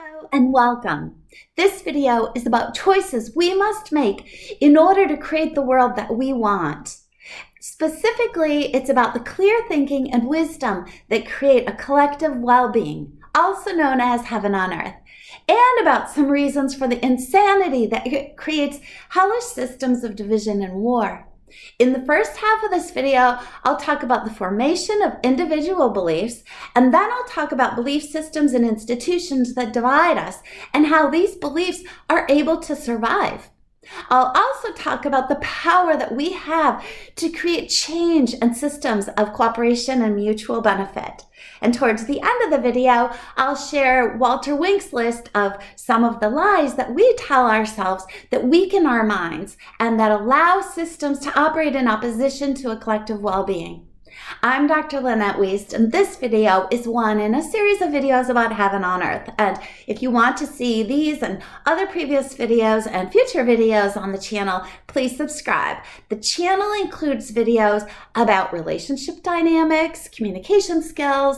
Hello and welcome. This video is about choices we must make in order to create the world that we want. Specifically, it's about the clear thinking and wisdom that create a collective well-being, also known as heaven on earth, and about some reasons for the insanity that creates hellish systems of division and war. In the first half of this video, I'll talk about the formation of individual beliefs, and then I'll talk about belief systems and institutions that divide us and how these beliefs are able to survive. I'll also talk about the power that we have to create change and systems of cooperation and mutual benefit. And towards the end of the video, I'll share Walter Wink's list of some of the lies that we tell ourselves that weaken our minds and that allow systems to operate in opposition to a collective well-being. I'm Dr. Lynette, and this video is one in a series of videos about heaven on earth. And if you want to see these and other previous videos and future videos on the channel, please subscribe. The channel includes videos about relationship dynamics, communication skills,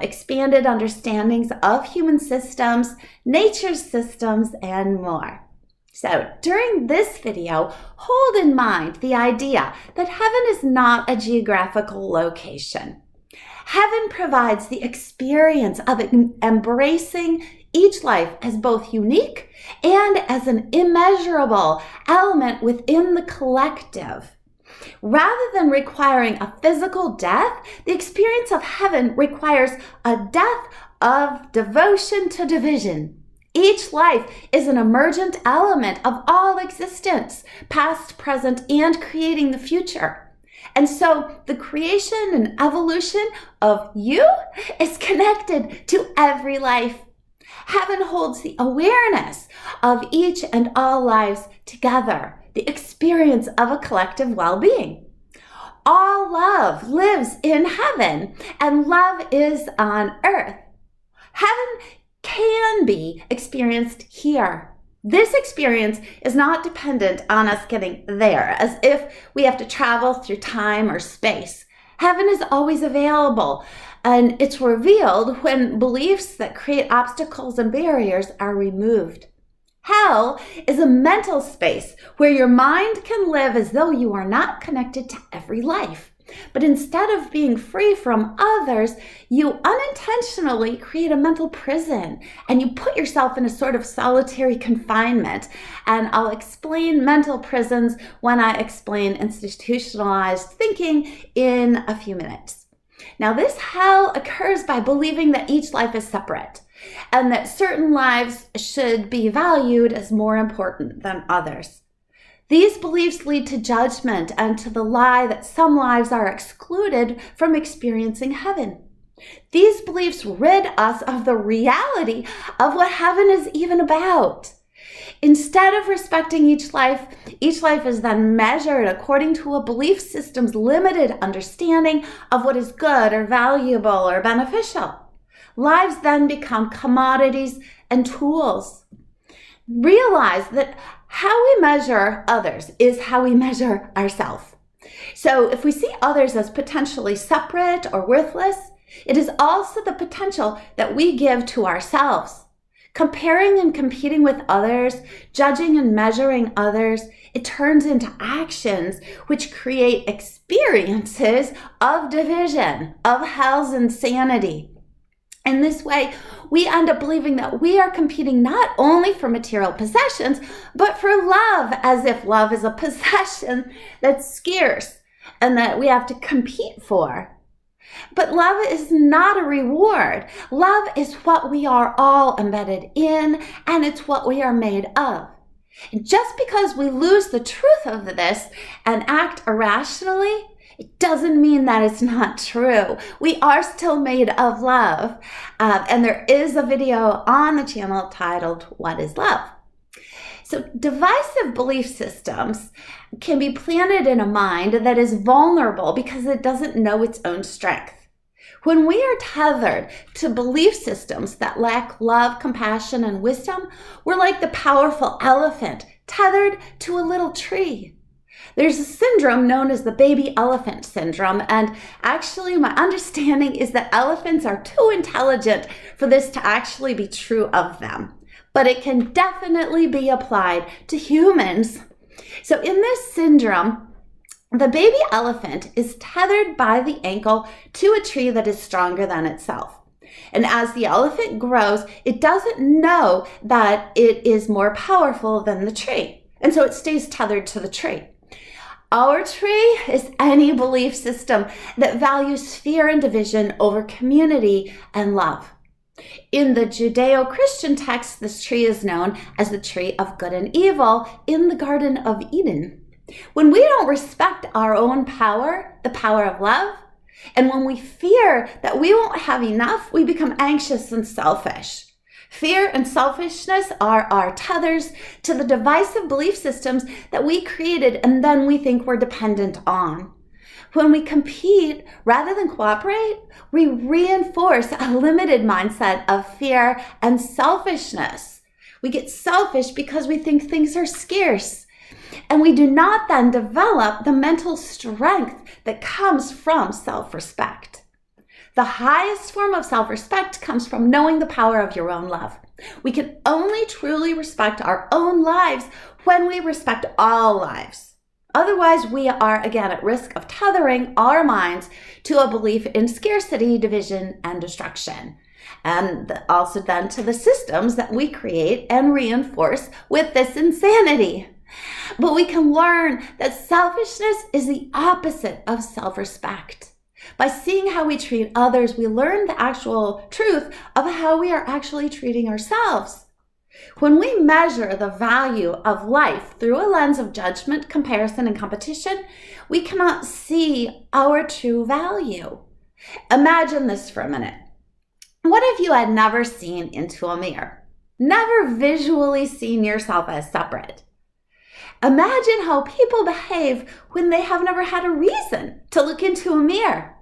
expanded understandings of human systems, nature's systems, and more. So during this video, hold in mind the idea that heaven is not a geographical location. Heaven provides the experience of embracing each life as both unique and as an immeasurable element within the collective. Rather than requiring a physical death, the experience of heaven requires a death of devotion to division. Each life is an emergent element of all existence, past, present, and creating the future. And so the creation and evolution of you is connected to every life. Heaven holds the awareness of each and all lives together, the experience of a collective well-being. All love lives in heaven, and love is on earth. Heaven can be experienced here. This experience is not dependent on us getting there, as if we have to travel through time or space. Heaven is always available, and it's revealed when beliefs that create obstacles and barriers are removed. Hell is a mental space where your mind can live as though you are not connected to every life. But instead of being free from others, you unintentionally create a mental prison and you put yourself in a sort of solitary confinement. And I'll explain mental prisons when I explain institutionalized thinking in a few minutes. Now, this hell occurs by believing that each life is separate and that certain lives should be valued as more important than others. These beliefs lead to judgment and to the lie that some lives are excluded from experiencing heaven. These beliefs rid us of the reality of what heaven is even about. Instead of respecting each life is then measured according to a belief system's limited understanding of what is good or valuable or beneficial. Lives then become commodities and tools. Realize that how we measure others is how we measure ourselves. So if we see others as potentially separate or worthless, it is also the potential that we give to ourselves. Comparing and competing with others, judging and measuring others, it turns into actions which create experiences of division, of hell's insanity. In this way, we end up believing that we are competing not only for material possessions, but for love, as if love is a possession that's scarce and that we have to compete for. But love is not a reward. Love is what we are all embedded in, and it's what we are made of. And just because we lose the truth of this and act irrationally, it doesn't mean that it's not true. We are still made of love. And there is a video on the channel titled, What is Love? So divisive belief systems can be planted in a mind that is vulnerable because it doesn't know its own strength. When we are tethered to belief systems that lack love, compassion, and wisdom, we're like the powerful elephant tethered to a little tree. There's a syndrome known as the baby elephant syndrome, and actually my understanding is that elephants are too intelligent for this to actually be true of them. But it can definitely be applied to humans. So in this syndrome, the baby elephant is tethered by the ankle to a tree that is stronger than itself. And as the elephant grows, it doesn't know that it is more powerful than the tree. And so it stays tethered to the tree. Our tree is any belief system that values fear and division over community and love. In the Judeo-Christian text, this tree is known as the tree of good and evil in the Garden of Eden. When we don't respect our own power, the power of love, and when we fear that we won't have enough, we become anxious and selfish. Fear and selfishness are our tethers to the divisive belief systems that we created and then we think we're dependent on. When we compete rather than cooperate, we reinforce a limited mindset of fear and selfishness. We get selfish because we think things are scarce. And we do not then develop the mental strength that comes from self-respect. The highest form of self-respect comes from knowing the power of your own love. We can only truly respect our own lives when we respect all lives. Otherwise, we are again at risk of tethering our minds to a belief in scarcity, division, and destruction. And also then to the systems that we create and reinforce with this insanity. But we can learn that selfishness is the opposite of self-respect. By seeing how we treat others, we learn the actual truth of how we are actually treating ourselves. When we measure the value of life through a lens of judgment, comparison, and competition, we cannot see our true value. Imagine this for a minute. What if you had never seen into a mirror? Never visually seen yourself as separate? Imagine how people behave when they have never had a reason to look into a mirror.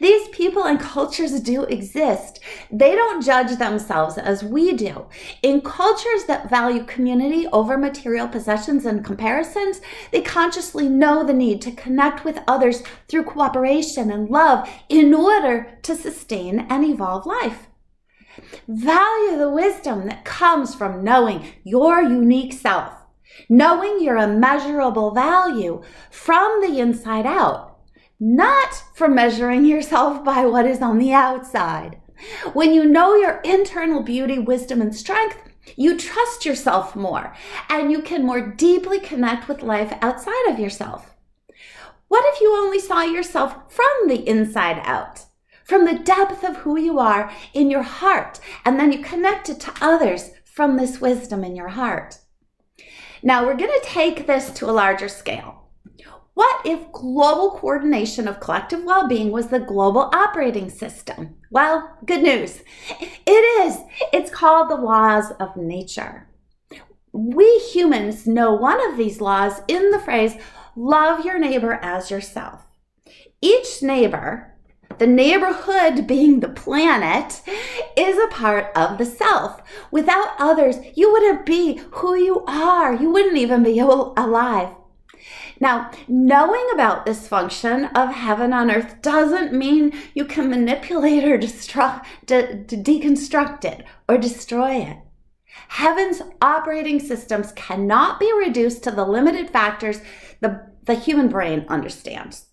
These people and cultures do exist. They don't judge themselves as we do. In cultures that value community over material possessions and comparisons, they consciously know the need to connect with others through cooperation and love in order to sustain and evolve life. Value the wisdom that comes from knowing your unique self, knowing your immeasurable value from the inside out. Not from measuring yourself by what is on the outside. When you know your internal beauty, wisdom, and strength, you trust yourself more, and you can more deeply connect with life outside of yourself. What if you only saw yourself from the inside out, from the depth of who you are in your heart, and then you connected to others from this wisdom in your heart? Now, we're going to take this to a larger scale. What if global coordination of collective well-being was the global operating system? Well, good news. It is. It's called the laws of nature. We humans know one of these laws in the phrase, love your neighbor as yourself. Each neighbor, the neighborhood being the planet, is a part of the self. Without others, you wouldn't be who you are. You wouldn't even be alive. Now, knowing about this function of heaven on earth doesn't mean you can manipulate or deconstruct it or destroy it. Heaven's operating systems cannot be reduced to the limited factors the human brain understands.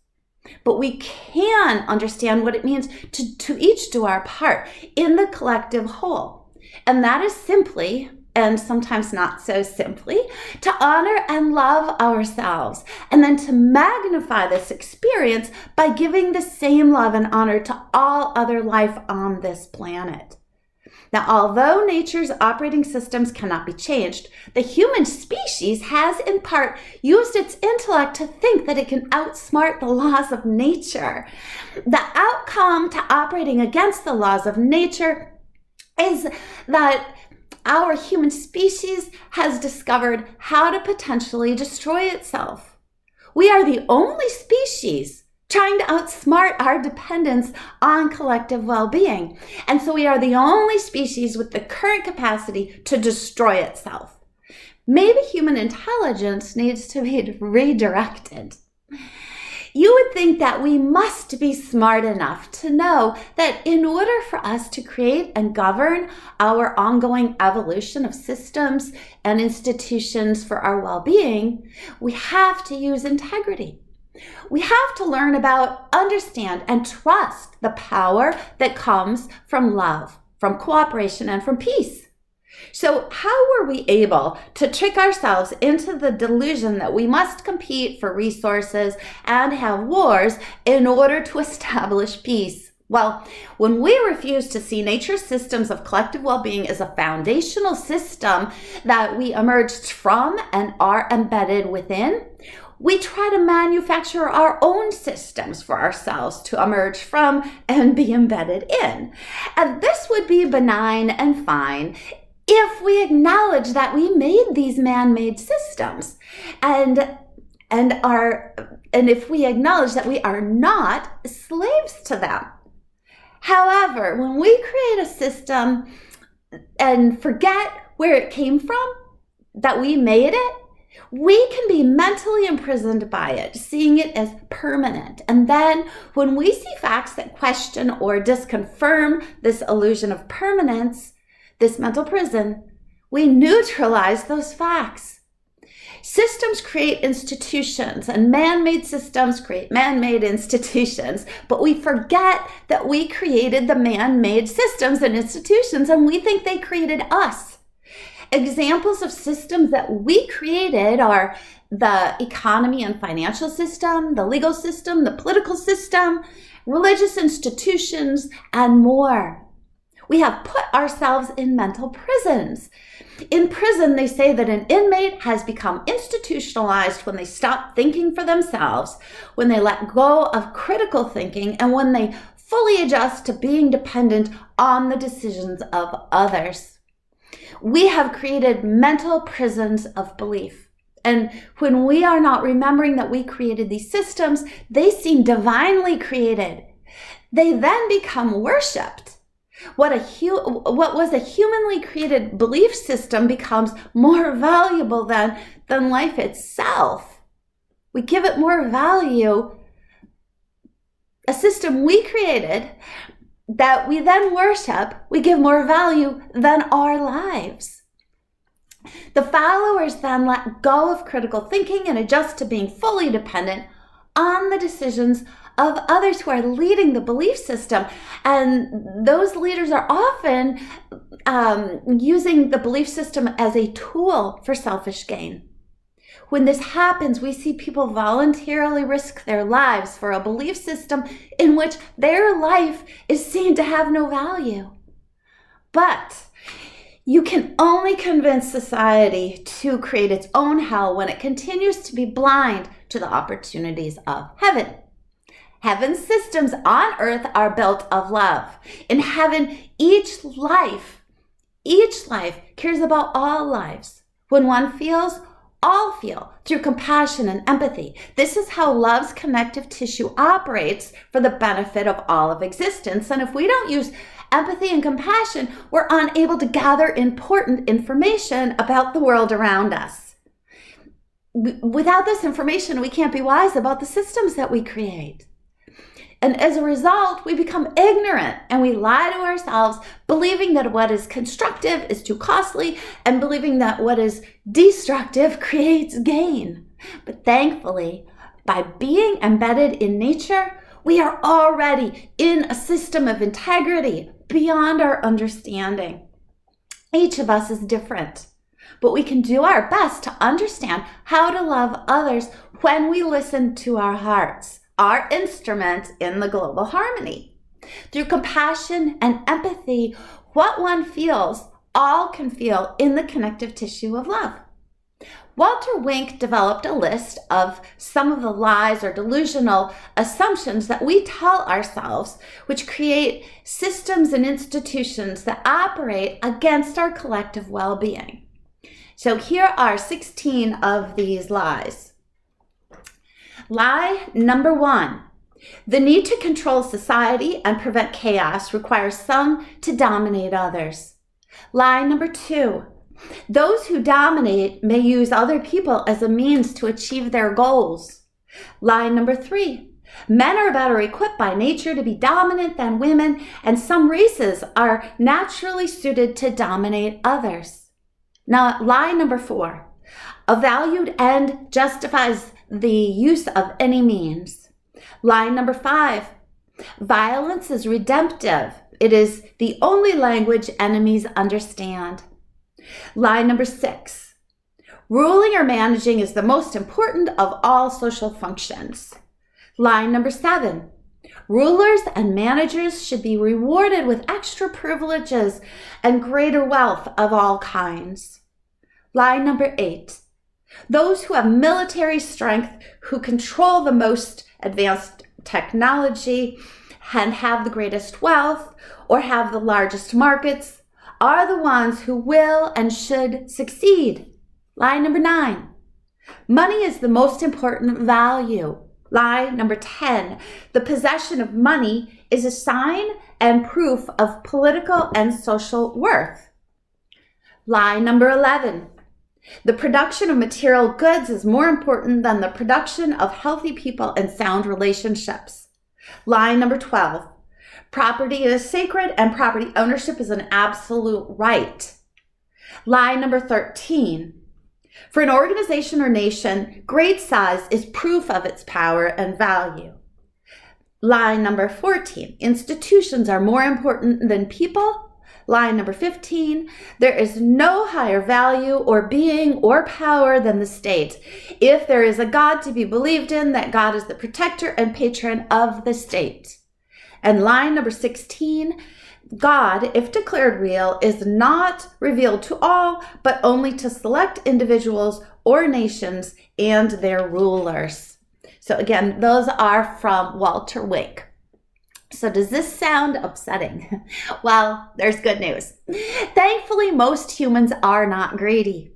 But we can understand what it means to each do our part in the collective whole. And that is simply, and sometimes not so simply, to honor and love ourselves, and then to magnify this experience by giving the same love and honor to all other life on this planet. Now, although nature's operating systems cannot be changed, the human species has in part used its intellect to think that it can outsmart the laws of nature. The outcome to operating against the laws of nature is that our human species has discovered how to potentially destroy itself. We are the only species trying to outsmart our dependence on collective well-being. And so we are the only species with the current capacity to destroy itself. Maybe human intelligence needs to be redirected. You would think that we must be smart enough to know that in order for us to create and govern our ongoing evolution of systems and institutions for our well-being, we have to use integrity. We have to learn about, understand, and trust the power that comes from love, from cooperation, and from peace. So how were we able to trick ourselves into the delusion that we must compete for resources and have wars in order to establish peace? Well, when we refuse to see nature's systems of collective well-being as a foundational system that we emerged from and are embedded within, we try to manufacture our own systems for ourselves to emerge from and be embedded in. And this would be benign and fine if we acknowledge that we made these man-made systems, and if we acknowledge that we are not slaves to them. However, when we create a system and forget where it came from, that we made it, we can be mentally imprisoned by it, seeing it as permanent. And then when we see facts that question or disconfirm this illusion of permanence, this mental prison, we neutralize those facts. Systems create institutions, and man-made systems create man-made institutions, but we forget that we created the man-made systems and institutions, and we think they created us. Examples of systems that we created are the economy and financial system, the legal system, the political system, religious institutions, and more. We have put ourselves in mental prisons. In prison, they say that an inmate has become institutionalized when they stop thinking for themselves, when they let go of critical thinking, and when they fully adjust to being dependent on the decisions of others. We have created mental prisons of belief. And when we are not remembering that we created these systems, they seem divinely created. They then become worshipped. What was a humanly created belief system becomes more valuable than life itself. We give it more value. A system we created that we then worship, we give more value than our lives. The followers then let go of critical thinking and adjust to being fully dependent on the decisions of others who are leading the belief system. And those leaders are often using the belief system as a tool for selfish gain. When this happens, we see people voluntarily risk their lives for a belief system in which their life is seen to have no value. But you can only convince society to create its own hell when it continues to be blind to the opportunities of heaven. Heaven's systems on earth are built of love. In heaven, each life cares about all lives. When one feels, all feel through compassion and empathy. This is how love's connective tissue operates for the benefit of all of existence. And if we don't use empathy and compassion, we're unable to gather important information about the world around us. Without this information, we can't be wise about the systems that we create. And as a result, we become ignorant and we lie to ourselves, believing that what is constructive is too costly and believing that what is destructive creates gain. But thankfully, by being embedded in nature, we are already in a system of integrity beyond our understanding. Each of us is different, but we can do our best to understand how to love others when we listen to our hearts, our instrument in the global harmony. Through compassion and empathy, what one feels, all can feel in the connective tissue of love. Walter Wink developed a list of some of the lies or delusional assumptions that we tell ourselves, which create systems and institutions that operate against our collective well-being. So here are 16 of these lies. Lie number 1. The need to control society and prevent chaos requires some to dominate others. Lie number 2. Those who dominate may use other people as a means to achieve their goals. Lie number 3. Men are better equipped by nature to be dominant than women, and some races are naturally suited to dominate others. Now, lie number 4. A valued end justifies the use of any means. Lie number 5. Violence is redemptive. It is the only language enemies understand. Lie number 6. Ruling or managing is the most important of all social functions. Lie number 7. Rulers and managers should be rewarded with extra privileges and greater wealth of all kinds. Lie number 8. Those who have military strength, who control the most advanced technology, and have the greatest wealth, or have the largest markets, are the ones who will and should succeed. Lie number 9. Money is the most important value. Lie number 10. The possession of money is a sign and proof of political and social worth. Lie number 11. The production of material goods is more important than the production of healthy people and sound relationships. Lie number 12. Property is sacred and property ownership is an absolute right. Lie number 13. For an organization or nation, great size is proof of its power and value. Lie number 14. Institutions are more important than people. Lie number 15. There is no higher value or being or power than the state. If there is a God to be believed in, that God is the protector and patron of the state. And lie number 16. God, if declared real, is not revealed to all, but only to select individuals or nations and their rulers. So again, those are from Walter Wink. So does this sound upsetting? Well, there's good news. Thankfully, most humans are not greedy.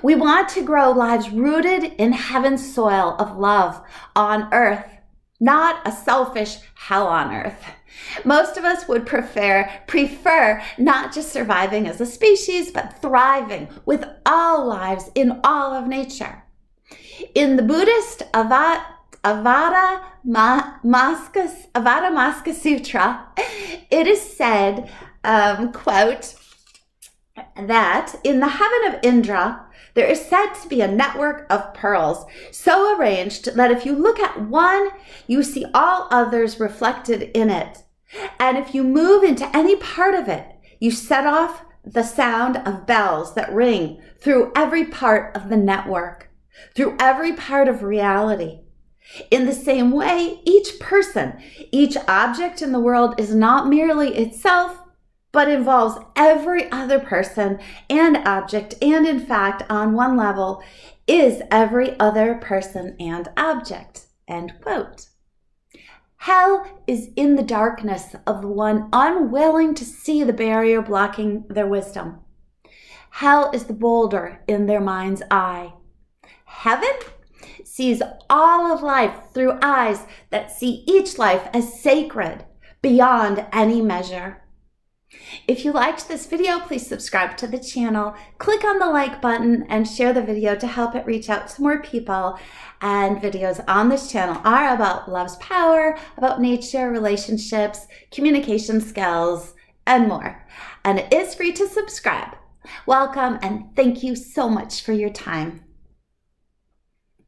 We want to grow lives rooted in heaven's soil of love on earth, not a selfish hell on earth. Most of us would prefer not just surviving as a species, but thriving with all lives in all of nature. In the Buddhist Avada Maska Sutra, it is said, quote, that in the heaven of Indra, there is said to be a network of pearls so arranged that if you look at one, you see all others reflected in it. And if you move into any part of it, you set off the sound of bells that ring through every part of the network, through every part of reality. In the same way, each person, each object in the world is not merely itself, but involves every other person and object, and in fact, on one level, is every other person and object. End quote. Hell is in the darkness of the one unwilling to see the barrier blocking their wisdom. Hell is the boulder in their mind's eye. Heaven sees all of life through eyes that see each life as sacred beyond any measure. If you liked this video, please subscribe to the channel, click on the like button, and share the video to help it reach out to more people. And videos on this channel are about love's power, about nature, relationships, communication skills, and more. And it is free to subscribe. Welcome, and thank you so much for your time.